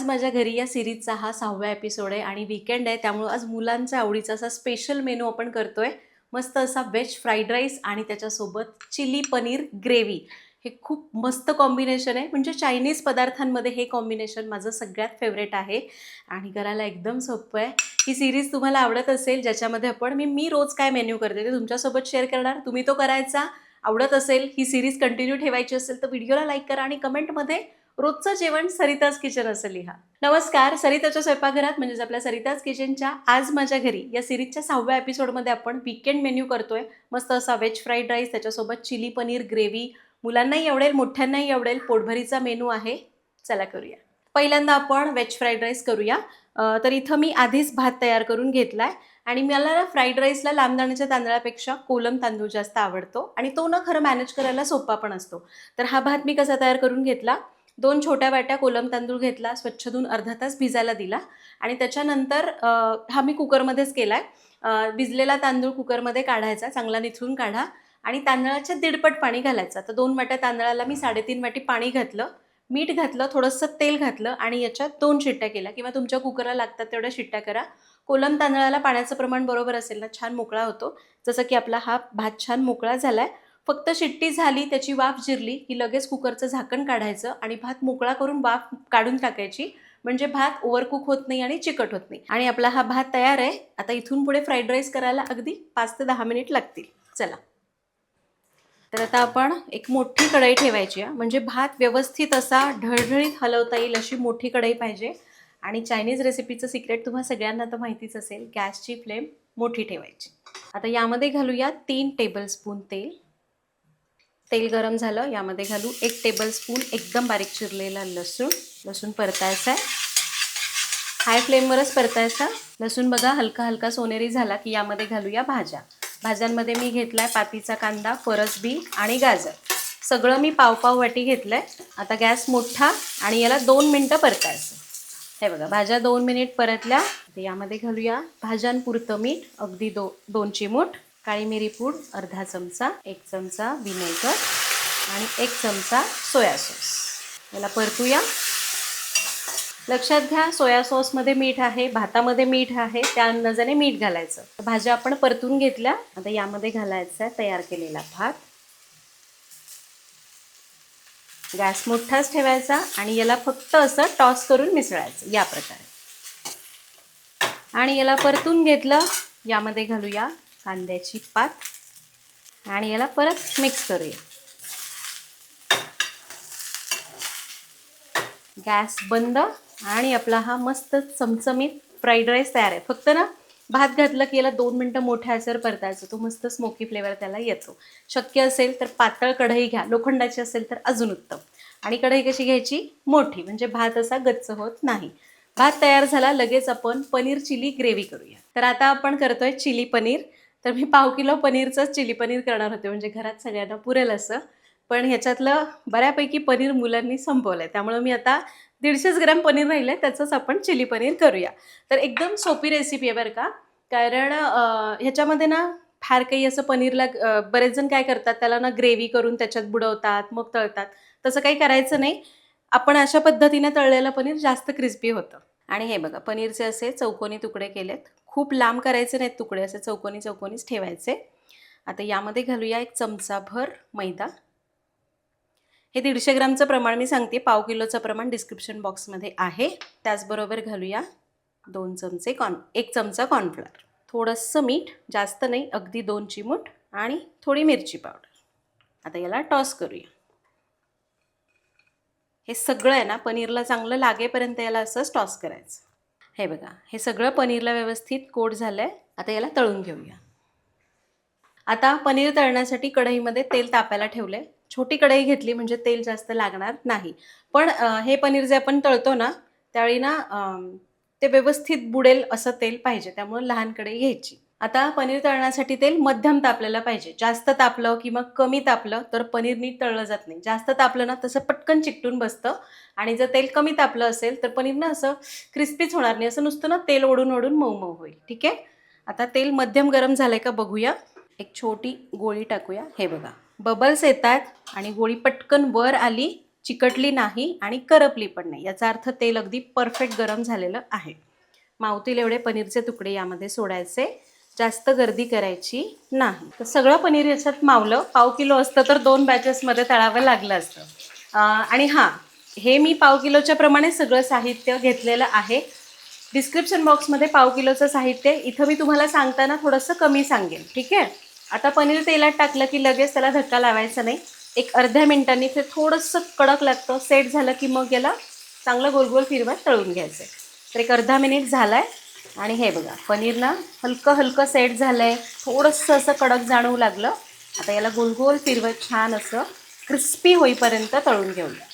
आज माझ्या घरी या सिरीजचा हा 6वा एपिसोड आहे आणि वीकेंड आहे, त्यामुळे आज मुलांच्या आवडीचा असा स्पेशल मेनू आपण करतोय. मस्त असा व्हेज फ्राईड राईस आणि त्याच्यासोबत चिली पनीर ग्रेव्ही. हे खूप मस्त कॉम्बिनेशन आहे. म्हणजे चायनीज पदार्थांमध्ये हे कॉम्बिनेशन माझं सगळ्यात फेवरेट आहे आणि करायला एकदम सोपं आहे. ही सिरीज तुम्हाला आवडत असेल, ज्याच्यामध्ये आपण मी रोज काय मेन्यू करते ते तुमच्यासोबत शेअर करणार. तुम्ही तो करायचा. आवडत असेल, ही सिरीज कंटिन्यू ठेवायची असेल तर व्हिडिओला लाईक करा आणि कमेंटमध्ये रोजचं जेवण सरिताज किचन असं लिहा. नमस्कार, सरिताच्या स्वयंपाकघरात म्हणजेच आपल्या सरिताज किचनच्या आज माझ्या घरी या सिरीजच्या 6व्या एपिसोडमध्ये आपण वीकेंड मेन्यू करतोय. मस्त असा व्हेज फ्राईड राईस, त्याच्यासोबत चिली पनीर ग्रेव्ही. मुलांनाही आवडेल, मोठ्यांनाही आवडेल, पोटभरीचा मेनू आहे. चला करूया. पहिल्यांदा आपण व्हेज फ्राईड राईस करूया. तर इथं मी आधीच भात तयार करून घेतलाय आणि मला ना फ्राईड राईसला लांब दाण्याच्या तांदळापेक्षा कोलम तांदूळ जास्त आवडतो आणि तो ना खरं मॅनेज करायला सोपा पण असतो. तर हा भात मी कसा तयार करून घेतला, 2 छोट्या वाट्या कोलम तांदूळ घेतला, स्वच्छ धुवून अर्धा तास भिजायला दिला आणि त्याच्यानंतर हा मी कुकरमध्येच केला आहे. भिजलेला तांदूळ कुकरमध्ये काढायचा, चांगला निथळून काढा आणि तांदळाच्या दीडपट पाणी घालायचं. तर 2 वाट्या तांदळाला मी 3.5 वाटी पाणी घातलं, मीठ घातलं, थोडंसं तेल घातलं आणि याच्यात 2 शिट्ट्या केल्या किंवा तुमच्या कुकरला लागतात तेवढ्या शिट्ट्या करा. कोलम तांदळाला पाण्याचं प्रमाण बरोबर असेल ना, छान मोकळा होतो. जसं की आपला हा भात छान मोकळा झाला आहे. फक्त शिट्टी झाली, त्याची वाफ जिरली की लगेच कुकरचं झाकण काढायचं आणि भात मोकळा करून वाफ काढून टाकायची. म्हणजे भात ओव्हरकुक होत नाही आणि चिकट होत नाही. आणि आपला हा भात तयार आहे. आता इथून पुढे फ्राईड राईस करायला अगदी 5 ते 10 मिनिट लागतील. चला. तर आता आपण एक मोठी कढई ठेवायची आहे. म्हणजे भात व्यवस्थित असा ढळढळीत हलवता येईल अशी मोठी कढई पाहिजे. आणि चायनीज रेसिपीचं सिक्रेट तुम्हा सगळ्यांना तर माहितीच असेल, गॅसची फ्लेम मोठी ठेवायची. आता यामध्ये घालूया 3 टेबलस्पून तेल. तेल गरम झालं, यामध्ये घालू 1 टेबलस्पून एकदम बारीक चिरलेला लसूण. लसूण परतायचा आहे, हाय फ्लेमवरच परतायचा. लसूण बघा हलका हलका सोनेरी झाला की यामध्ये घालूया भाज्या. भाज्यांमध्ये मी घेतलाय पातीचा कांदा, फरसबी आणि गाजर. सगळं मी पाव वाटी घेतलंय. आता गॅस मोठा आणि याला 2 मिनटं परतायचं. हे बघा, भाज्या 2 मिनिट परतल्या. यामध्ये घालूया भाज्यांपुरतं मीठ, अगदी 2 चिमूट. काळी मिरी पूड अर्धा चमचा, 1 चमचा विनेगर आणि 1 चमचा सोया सॉस. याला परतूया. लक्षात घ्या, सोया सॉसमध्ये मीठ आहे, भातामध्ये मीठ आहे, त्या अंदाजाने मीठ घालायचं. भाज्या आपण परतून घेतल्या. आता यामध्ये घालायचा आहे तयार केलेला भात. गॅस मोठाच ठेवायचा आणि याला फक्त असं टॉस करून मिसळायचं या प्रकारे. आणि याला परतून घेतलं. यामध्ये घालूया कांद्याची पात आणि याला परत मिक्स करूया. गॅस बंद आणि आपला हा मस्त चमचमीत फ्राईड राईस तयार आहे. फक्त ना भात घातलं की याला 2 मिनटं मोठ्या आचेवर परतायचं. तो मस्त स्मोकी फ्लेवर त्याला येतो. शक्य असेल तर पातळ कढई घ्या, लोखंडाची असेल तर अजून उत्तम. आणि कढई कशी घ्यायची, मोठी, म्हणजे भात असा गच्च होत नाही. भात तयार झाला, लगेच आपण पनीर चिली ग्रेव्ही करूया. तर आता आपण करतोय चिली पनीर. तर मी 1/2 किलो पनीरचंच चिली पनीर करणार होते, म्हणजे घरात सगळ्यांना पुरेल असं. पण ह्याच्यातलं बऱ्यापैकी पनीर मुलांनी संपवलं आहे, त्यामुळे मी आता 150 ग्रॅम पनीर राहिलं आहे, त्याचंच आपण चिली पनीर करूया. तर एकदम सोपी रेसिपी आहे बरं का. कारण ह्याच्यामध्ये ना फार काही असं पनीरला बरेच जण काय करतात, त्याला ना ग्रेव्ही करून त्याच्यात बुडवतात, मग तळतात. तसं काही करायचं नाही. आपण अशा पद्धतीने तळलेलं पनीर जास्त क्रिस्पी होतं. आणि हे बघा, पनीरचे असे चौकोनी तुकडे केलेत. खूप लांब करायचे नाहीत तुकडे, असे चौकोनी चौकोनीच ठेवायचे. आता यामध्ये घालूया 1 चमचाभर मैदा. हे 150 ग्रामचं प्रमाण मी सांगते, 1/2 किलोचं प्रमाण डिस्क्रिप्शन बॉक्समध्ये आहे. त्याचबरोबर घालूया 1 चमचा कॉर्नफ्लोअर, थोडंसं मीठ, जास्त नाही, अगदी 2 चिमूट आणि थोडी मिरची पावडर. आता याला टॉस करूया. हे सगळं आहे ना पनीरला चांगलं लागेपर्यंत याला असंच टॉस करायचं. हे बघा, हे सगळं पनीरला व्यवस्थित कोट झालं आहे. आता याला तळून घेऊया. आता पनीर तळण्यासाठी कढईमध्ये तेल तापायला ठेवलं आहे. छोटी कढई घेतली म्हणजे तेल जास्त लागणार नाही. पण हे पनीर जे आपण तळतो ना, त्यावेळी ना ते व्यवस्थित बुडेल असं तेल पाहिजे, त्यामुळे लहान कढई घ्यायची. आता पनीर तळण्यासाठी तेल मध्यम तापलेलं पाहिजे. जास्त तापलं किंवा कमी तापलं तर पनीर नीट तळलं जात नाही. जास्त तापलं ना तसं पटकन चिकटून बसतं आणि जर तेल कमी तापलं असेल तर पनीर ना असं क्रिस्पीच होणार नाही, असं नुसतं ना तेल ओढून ओढून मऊ मऊ होईल. ठीक आहे. आता तेल मध्यम गरम झालंय का बघूया. एक छोटी गोळी टाकूया. हे बघा, बबल्स येतात आणि गोळी पटकन वर आली चिकटली नाही आणि करपली पण नाही. याचा अर्थ तेल अगदी परफेक्ट गरम झालेलं आहे. मावतील एवढे पनीरचे तुकडे यामध्ये सोडायचे. जास्त गर्दी करायची नाही. तर सगळं पनीर याच्यात मावलं. पाव किलो असतं तर 2 बॅचेसमध्ये तळावं लागलं असतं. आणि हां, हे मी पाव किलोच्या प्रमाणे सगळं साहित्य घेतलेलं आहे. डिस्क्रिप्शन बॉक्समध्ये पाव किलोचं साहित्य इथं मी तुम्हाला सांगताना थोडंसं कमी सांगेन, ठीक आहे. आता पनीर तेलात टाकलं की लगेच त्याला धक्का लावायचा नाही. एक अर्ध्या मिनिटांनी ते थोडंसं कडक लागतं. सेट झालं की मग याला चांगलं गोल गोल फिरवत तळून घ्यायचं. तर एक अर्धा मिनिट झाला आहे आणि हे बघा पनीर ना हलकं हलकं सेट झालं आहे. थोडंसं असं कडक जाणवू लागलं. आता याला गोल गोल फिरवत छान असं क्रिस्पी होईपर्यंत तळून घेऊया.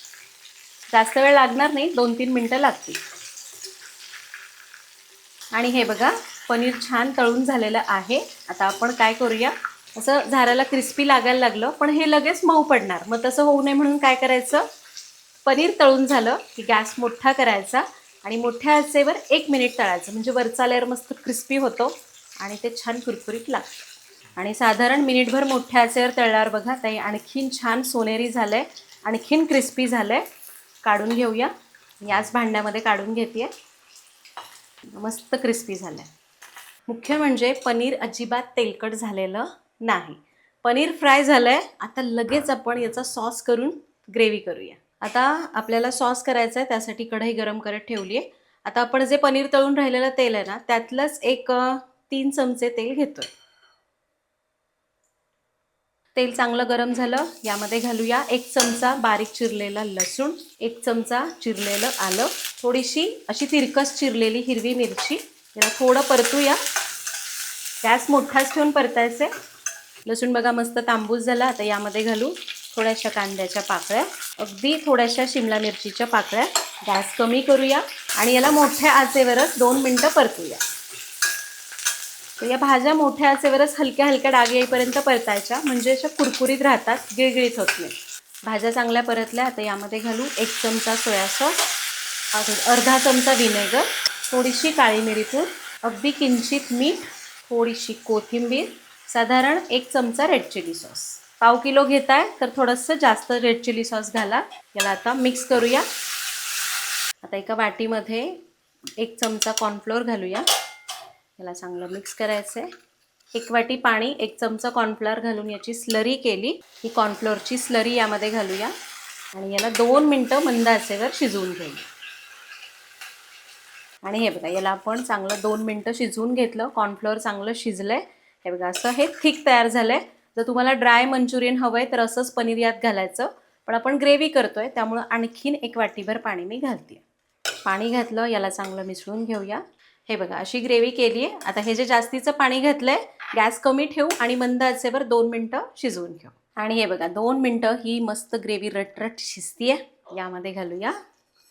जास्त वेळ लागणार नाही, 2-3 मिनटं लागतील. आणि हे बघा पनीर छान तळून झालेलं आहे. आता आपण काय करूया, असं झाराला क्रिस्पी लागायला लागलं पण हे लगेच मऊ पडणार. मग तसं होऊ नये म्हणून काय करायचं, पनीर तळून झालं की गॅस मोठा करायचा आणि मोठ्या आचेवर 1 मिनिट तळायचं. म्हणजे वरचा लेअर मस्त क्रिस्पी होतो आणि ते छान कुरकुरीत लागतं. आणि साधारण मिनिटभर मोठ्या आचेवर तळल्यावर बघा ते आणखीन छान सोनेरी झालं आहे, आणखीन क्रिस्पी झालं आहे. काढून घेऊया. याच भांड्यामध्ये काढून घेते. मस्त क्रिस्पी झालं आहे. मुख्य म्हणजे पनीर अजिबात तेलकट झालेलं नाही. पनीर फ्राय झालं आहे. आता लगेच आपण याचा सॉस करून ग्रेव्ही करूया. आता आपल्याला सॉस करायचा आहे, त्यासाठी कढई गरम करत ठेवली आहे. आता आपण जे पनीर तळून राहिलेलं तेल आहे ना, त्यातलंच एक 3 चमचे तेल घेतोय. तेल चांगलं गरम झालं. यामध्ये घालूया 1 चमचा बारीक चिरलेला लसूण, 1 चमचा चिरलेलं आलं, थोडीशी अशी तिरकस चिरलेली हिरवी मिरची. याला थोडं परतूया. गॅस मोठाच ठेवून परतायचे. लसूण बघा मस्त तांबूस झाला. आता यामध्ये घालू थोड्याशा कांद्याच्या पाकळ्या, अगदी थोड्याशा शिमला मिरचीच्या पाकळ्या. गॅस कमी करूया आणि याला मोठ्या आचेवरच 2 मिनटं परतूया. तर या भाज्या मोठ्या आचेवरच हलक्या हलक्या डाग येईपर्यंत परतायच्या, म्हणजे अशा कुरकुरीत राहतात, गिळगिळीत होत नाही. भाज्या चांगल्या परतल्या. आता यामध्ये घालू 1 चमचा सोया सॉस, अर्धा चमचा व्हिनेगर, थोडीशी काळी मिरीपूड, अगदी किंचित मीठ, थोडीशी कोथिंबीर, साधारण 1 चमचा रेड चिली सॉस. पाव किलो घेताय तर थोडंसं जास्त रेड चिली सॉस घाला. याला आता मिक्स करूया. आता एका वाटीमध्ये 1 चमचा कॉर्नफ्लोअर घालूया. याला चांगलं मिक्स करायचं आहे. 1 वाटी पाणी, 1 चमचा कॉर्नफ्लोअर घालून याची स्लरी केली. ही कॉर्नफ्लोअरची स्लरी यामध्ये घालूया आणि याला 2 मिनटं मंद आचेवर शिजवून घेऊया. आणि हे बघा याला आपण चांगलं 2 मिनटं शिजवून घेतलं. कॉर्नफ्लोअर चांगलं शिजलं आहे. हे बघा असं हे थिक तयार झालं आहे. जर तुम्हाला ड्राय मंचुरियन हवं आहे तर असंच पनीर यात घालायचं. पण आपण ग्रेव्ही करतो आहे त्यामुळं आणखीन 1 वाटीभर पाणी मी घालते. पाणी घातलं. याला चांगलं मिसळून घेऊया. हे बघा अशी ग्रेव्ही केली आहे. आता हे जे जास्तीचं पाणी घातलं आहे, गॅस कमी ठेवू आणि मंद आचेवर 2 मिनटं शिजवून घेऊ. आणि हे बघा 2 मिनटं ही मस्त ग्रेव्ही रटरट शिजती आहे. यामध्ये घालूया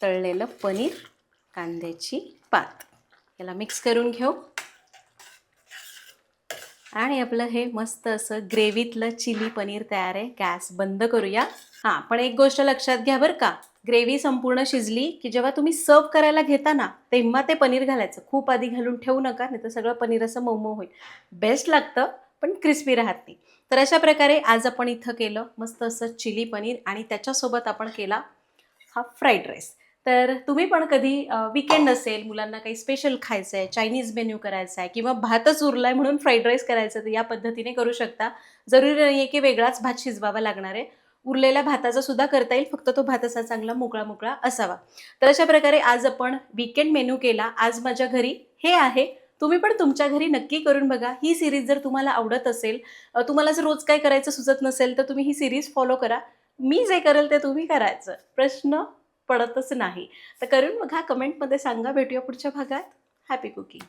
तळलेलं पनीर, कांद्याची पात. याला मिक्स करून घेऊ आणि आपलं हे मस्त असं ग्रेव्हीतलं चिली पनीर तयार आहे. गॅस बंद करूया. हां, पण एक गोष्ट लक्षात घ्या बरं का, ग्रेव्ही संपूर्ण शिजली की जेव्हा तुम्ही सर्व करायला घेता ना, तेव्हा ते पनीर घालायचं. खूप आधी घालून ठेवू नका, नाही तर सगळं पनीर असं मऊ होईल. बेस्ट लागतं पण क्रिस्पी राहत नाही. तर अशा प्रकारे आज आपण इथं केलं मस्त असं चिली पनीर आणि त्याच्यासोबत आपण केला हा फ्राईड राईस. तर तुम्ही पण कधी वीकेंड असेल, मुलांना काही स्पेशल खायचं आहे, चायनीज मेन्यू करायचा आहे किंवा भातच उरला आहे म्हणून फ्राईड राईस करायचं, तर या पद्धतीने करू शकता. जरुरी नाही आहे की वेगळाच भात शिजवावा लागणार आहे. उरलेल्या भाताचा सुद्धा करता येईल, फक्त तो भात असा चांगला मोकळा मोकळा असावा. तर अशा प्रकारे आज आपण वीकेंड मेनू केला. आज माझ्या घरी हे आहे. तुम्ही पण तुमच्या घरी नक्की करून बघा. ही सिरीज जर तुम्हाला आवडत असेल, तुम्हाला जर रोज काय करायचं सुचत नसेल, तर तुम्ही ही सिरीज फॉलो करा. मी जे करेल ते तुम्ही करायचं, प्रश्न पडतच नाही. तर करून बघा, कमेंटमध्ये सांगा. भेटूया पुढच्या भागात. Happy cooking.